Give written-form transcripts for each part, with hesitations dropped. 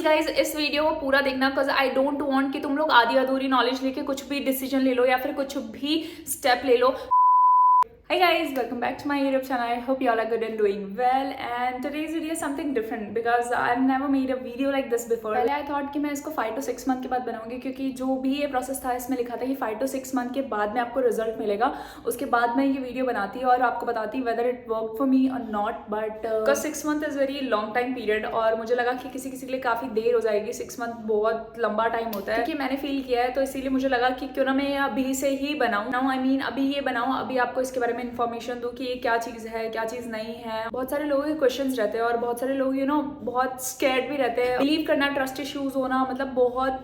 Please guys इस video को पूरा देखना, बिकॉज आई डोंट वांट कि तुम लोग आधी अधूरी नॉलेज लेके कुछ भी डिसीजन ले लो या फिर कुछ भी स्टेप ले लो। Hi guys, welcome back to my YouTube channel. I hope you all are good and doing well. And today's video is something different because I've never made a video like this before. पहले I thought कि मैं इसको 5 to 6 month के बाद बनाऊंगी, क्योंकि जो भी ये प्रोसेस था इसमें लिखा था कि 5 to 6 मंथ के बाद में आपको रिजल्ट मिलेगा। उसके बाद मैं ये वीडियो बनाती और आपको बताती whether it worked for me or not. But 6 month is very long time period और मुझे लगा कि किसी किसी के लिए काफ़ी देर हो जाएगी। 6 मंथ बहुत लंबा टाइम होता है, क्योंकि मैंने फील किया है, तो इसीलिए मुझे लगा कि क्यों ना मैं अभी से ही बनाऊँ। I mean अभी ये बनाऊँ, अभी आपको इसके बारे में इन्फॉर्मेशन दूँ कि ये क्या चीज़ है क्या चीज़ नहीं है। बहुत सारे लोगों के क्वेश्चंस रहते हैं और बहुत सारे लोग बहुत स्कैर्ड भी रहते हैं। बिलीव करना, ट्रस्ट इश्यूज होना,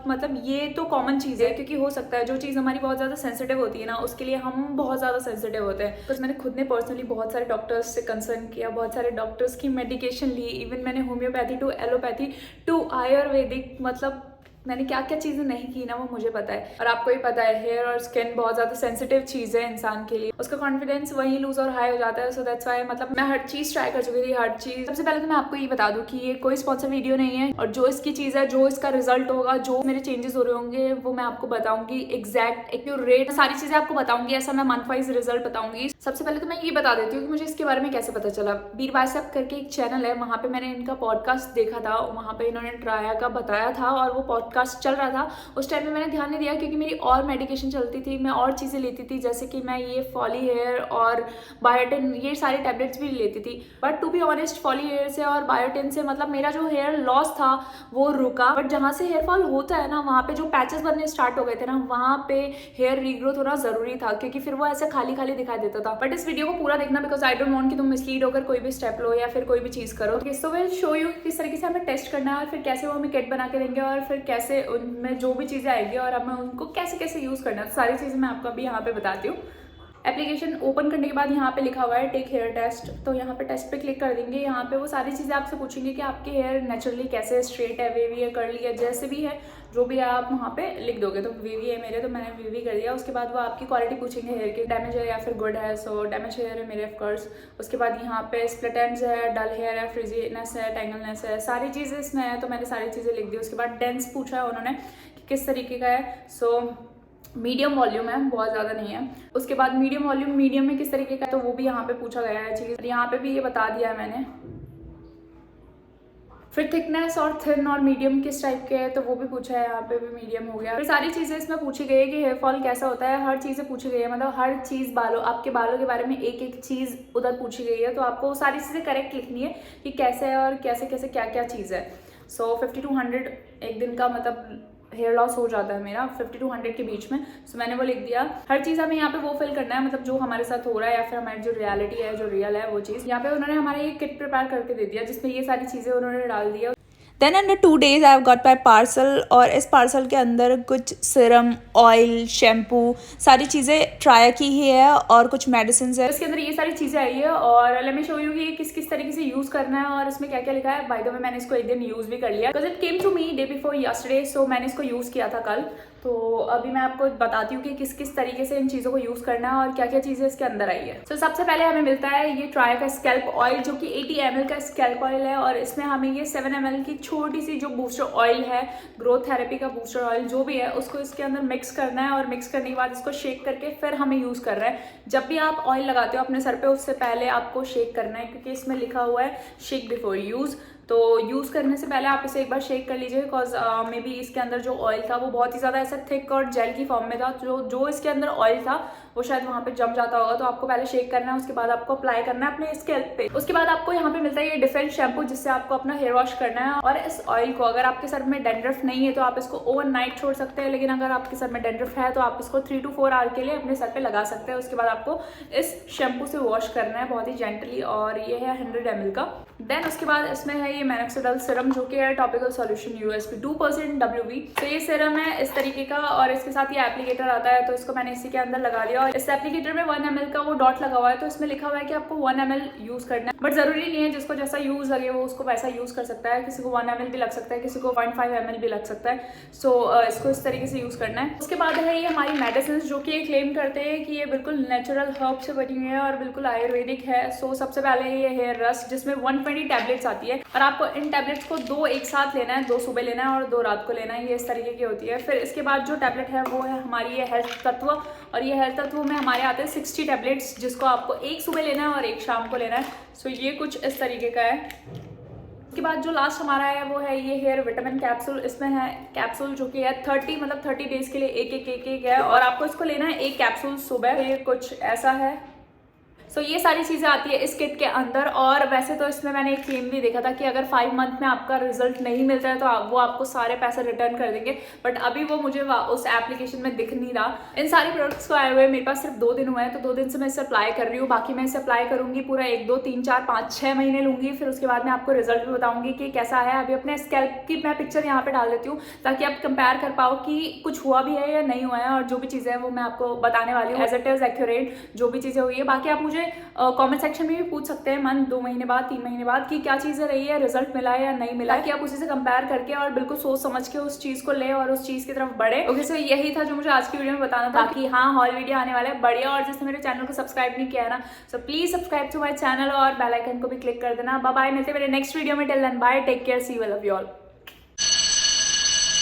मतलब ये तो कॉमन चीज़ है, क्योंकि हो सकता है जो चीज़ हमारी बहुत ज़्यादा सेंसिटिव होती है ना, उसके लिए हम बहुत ज़्यादा सेंसिटिव होते हैं। बिकॉज मैंने खुद ने पर्सनली बहुत सारे डॉक्टर्स से कंसर्न किया, बहुत सारे डॉक्टर्स की मेडिकेशन ली, इवन मैंने homeopathy to allopathy to ayurvedic, मतलब मैंने क्या क्या चीज़ें नहीं की ना, वो मुझे पता है। और आपको ही पता है हेयर और स्किन बहुत ज़्यादा सेंसिटिव चीज़ है इंसान के लिए, उसका कॉन्फिडेंस वही लूज और हाई हो जाता है। सो दैट्स वाई मतलब मैं हर चीज़ ट्राई कर चुकी थी, हर चीज़। सबसे पहले तो मैं आपको ये बता दूँ कि ये कोई स्पॉन्सर वीडियो नहीं है, और जो इसकी चीज़ है, जो इसका रिजल्ट होगा, जो मेरे चेंजेस हो रहे होंगे, वो मैं आपको बताऊंगी एग्जैक्ट एक्यूरेट सारी चीज़ें आपको बताऊंगी। ऐसा मैं मंथ वाइज रिजल्ट बताऊंगी। सबसे पहले तो मैं ये बता देती हूँ कि मुझे इसके बारे में कैसे पता चला। बीर बाइसेप करके एक चैनल है, वहाँ पे मैंने इनका पॉडकास्ट देखा था, वहाँ पे इन्होंने ट्राया का बताया था और वो पॉडकास्ट चल रहा था। उस टाइम में मैंने ध्यान नहीं दिया, क्योंकि मेरी और मेडिकेशन चलती थी, मैं और चीज़ें लेती थी, जैसे कि मैं ये फॉली हेयर और बायोटिन, ये सारी टैबलेट्स भी लेती थी। But to be honest, Follihair से और बायोटिन से मतलब मेरा जो हेयर लॉस था वो रुका। बट जहाँ से हेयर फॉल होता है ना, वहाँ पे जो पैचेस बनने स्टार्ट हो गए थे ना, वहाँ पे हेयर रीग्रोथ होना जरूरी था, क्योंकि फिर वो ऐसे खाली खाली दिखाई देता था। बट इस वीडियो को पूरा देखना, बिकॉज आई डोंट वांट कि तुम मिसलीड होकर कोई भी स्टेप लो या फिर कोई भी चीज़ करो। सो विल शो यू किस तरीके से हमें टेस्ट करना है और फिर कैसे वो हमें किट बना के देंगे और फिर कैसे उनमें जो भी चीज़ें आएगी और हमें उनको कैसे कैसे यूज़ करना है, सारी चीज़ें मैं आपको अभी यहाँ पे बताती हूँ। एप्लीकेशन ओपन करने के बाद यहाँ पे लिखा हुआ है टेक हेयर टेस्ट, तो यहाँ पे टेस्ट पे क्लिक कर देंगे। यहाँ पे वो सारी चीज़ें आपसे पूछेंगे कि आपके हेयर नेचुरली कैसे है, स्ट्रेट है, वेवी है, कर्ली है, जैसे भी है, जो भी है आप वहाँ पे लिख दोगे। तो वेवी है मेरे, तो मैंने वेवी कर दिया। उसके बाद वो आपकी क्वालिटी पूछेंगे हेयर की, डैमेज है या फिर गुड है। सो डैमेज हेयर है मेरे ऑफकोर्स। उसके बाद यहाँ पे स्प्लिट एंड्स है, डल हेयर है, फ्रिजीनेस है, टेंगलनेस है, सारी चीज़ें इसमें है, तो मैंने सारी चीज़ें लिख दी। उसके बाद डेंस पूछा है उन्होंने कि किस तरीके का है। सो मीडियम वॉल्यूम है, बहुत ज़्यादा नहीं है। उसके बाद मीडियम वॉल्यूम, मीडियम में किस तरीके का, तो वो भी यहाँ पे पूछा गया है चीज़। यहाँ पे भी ये बता दिया है मैंने। फिर थिकनेस और थिन और मीडियम किस टाइप के है, तो वो भी पूछा है, यहाँ पे भी मीडियम हो गया। फिर सारी चीज़ें इसमें पूछी गई है कि हेयर फॉल कैसा होता है, हर चीज़ें पूछी गई है, मतलब हर चीज़ बालों, आपके बालों के बारे में एक एक चीज़ उधर पूछी गई है। तो आपको वो सारी चीज़ें करेक्ट लिखनी है कि कैसे है और कैसे कैसे क्या क्या चीज़ है। सो 50 to 100 एक दिन का मतलब हेयर लॉस हो जाता है मेरा 50 to 100 के बीच में। सो मैंने वो लिख दिया। हर चीज़ हमें यहाँ पे वो फिल करना है, मतलब जो हमारे साथ हो रहा है या फिर हमारी जो रियलिटी है, जो रियल है, वो चीज़। यहाँ पे उन्होंने हमारा ये किट प्रिपेयर करके दे दिया, जिसमें ये सारी चीज़ें उन्होंने डाल दिया। Then under 2 days I have got my parcel, और इस पार्सल के अंदर कुछ सिरम, ऑयल, शैम्पू, सारी चीज़ें ट्राई की ही है और कुछ मेडिसिन है। इसके अंदर ये सारी चीज़ें आई है और लेट मी शो यू कि ये किस किस तरीके से यूज़ करना है और इसमें क्या क्या लिखा है। बाय द वे मैंने इसको एक दिन यूज़ भी कर लिया, because it came to me day before yesterday. So मैंने इसको यूज़ किया था कल। तो अभी मैं आपको बताती हूँ कि किस किस तरीके से इन चीज़ों को यूज़ करना है और क्या क्या चीज़ें इसके अंदर आई है। सो सबसे पहले हमें मिलता है ये ट्राई का स्कैल्प ऑयल, जो कि 80 ml का स्कैल्प ऑयल है, और इसमें हमें ये 7 ml की छोटी सी जो बूस्टर ऑयल है, ग्रोथ थेरेपी का बूस्टर ऑयल जो भी है, उसको इसके अंदर मिक्स करना है। और मिक्स करने के बाद इसको शेक करके फिर हमें यूज़ करना है। जब भी आप ऑयल लगाते हो अपने सर पे, उससे पहले आपको शेक करना है, क्योंकि इसमें लिखा हुआ है शेक बिफोर यूज़। तो यूज़ करने से पहले आप इसे एक बार शेक कर लीजिए, बिकॉज मे बी इसके अंदर जो ऑयल था वो बहुत ही ज़्यादा ऐसा थिक और जेल की फॉर्म में था। जो इसके अंदर ऑयल था वो शायद वहाँ पे जम जाता होगा। तो आपको पहले शेक करना है, उसके बाद आपको अप्लाई करना है अपने स्कैल्प पे। उसके बाद आपको यहाँ पे मिलता है ये डिफरेंट शैम्पू, जिससे आपको अपना हेयर वॉश करना है। और इस ऑयल को, अगर आपके सर में डेंड्रफ नहीं है तो आप इसको ओवरनाइट छोड़ सकते हैं, लेकिन अगर आपके सर में डेंड्रफ है तो आप इसको 3 to 4 आवर के लिए अपने सर पे लगा सकते हैं। उसके बाद आपको इस शैम्पू से वॉश करना है बहुत ही जेंटली, और ये है 100 ml का। देन उसके बाद इसमें है ये मैनोक्सिडिल सिरम, जो कि है टॉपिकल सॉल्यूशन यूएसपी 2% WV। तो ये सिरम है इस तरीके का, और इसके साथ ये एप्लीकेटर आता है, तो इसको मैंने इसी के अंदर लगा दिया। और इस एप्लीकेटर में 1 ml का वो डॉट लगा हुआ है, तो इसमें लिखा हुआ है कि आपको 1 ml यूज करना है। बट जरूरी नहीं है, जिसको जैसा यूज लगे वो उसको वैसा यूज कर सकता है। किसी को 1 ml भी लग सकता है, किसी को 0.5 ml भी लग सकता है। सो इसको इस तरीके से यूज करना है। उसके बाद है ये हमारी मेडिसिन, जो कि ये क्लेम करते हैं कि ये बिल्कुल नेचुरल हर्ब से बनी हुई है और बिल्कुल आयुर्वेदिक है। सो सबसे पहले ये हेयर रस्ट, जिसमें 120 टैबलेट्स आती है, और आपको इन टैबलेट्स को 2 एक साथ लेना है, 2 सुबह लेना है और 2 रात को लेना है, ये इस तरीके की होती है। फिर इसके बाद जो टैबलेट है वो है हमारी ये हेल्थ तत्व, और ये हेल्थ तत्व में हमारे आते हैं 60 टैबलेट्स, जिसको आपको एक सुबह लेना है और एक शाम को लेना है। सो ये कुछ इस तरीके का है। उसके बाद जो लास्ट हमारा है वो है ये हेयर विटामिन कैप्सूल। इसमें है कैप्सूल जो कि है 30 डेज के लिए एक है, और आपको इसको लेना है एक कैप्सूल सुबह। ये कुछ ऐसा है। सो ये सारी चीज़ें आती है इस किट के अंदर। और वैसे तो इसमें मैंने एक क्लेम भी देखा था कि अगर 5 मंथ में आपका रिजल्ट नहीं मिलता है तो वो आपको सारे पैसे रिटर्न कर देंगे, बट अभी वो मुझे उस एप्लीकेशन में दिख नहीं रहा। इन सारी प्रोडक्ट्स को आए हुए मेरे पास सिर्फ 2 दिन हुए हैं, तो 2 दिन से मैं इसे अप्लाई कर रही हूँ। बाकी मैं इसे अप्लाई करूँगी पूरा 1, 2, 3, 4, 5, 6 महीने लूँगी। फिर उसके बाद मैं आपको रिजल्ट भी बताऊँगी कि कैसा है। अभी अपने स्कैल्प की मैं पिक्चर यहाँ पे डाल देती हूँ ताकि आप कंपेयर कर पाओ कि कुछ हुआ भी है या नहीं हुआ है, और जो भी चीज़ें हैं वो मैं आपको बताने वाली हूँ एज इट इज़ एक्यूरेट जो भी चीज़ें हुई है। बाकी आप मुझे कमेंट सेक्शन में भी पूछ सकते हैं 2 महीने बाद, 3 महीने बाद कि क्या चीज़ें रही है, रिजल्ट मिला है या नहीं मिला है, कि आप उसी से कंपेयर करके और बिल्कुल सोच समझ के उस चीज़ को ले और उस चीज़ की तरफ बढ़े। ओके, सो यही था जो मुझे आज की वीडियो में बताना था कि हाँ, हॉल वीडियो आने वाला है बढ़िया। और जिसने मेरे चैनल को सब्सक्राइब नहीं किया है ना, so please subscribe to my channel और बेल आइकन को भी क्लिक कर देना। बाय बाय, मिलते हैं मेरे नेक्स्ट वीडियो में। Till then bye, take care, see you, love you all.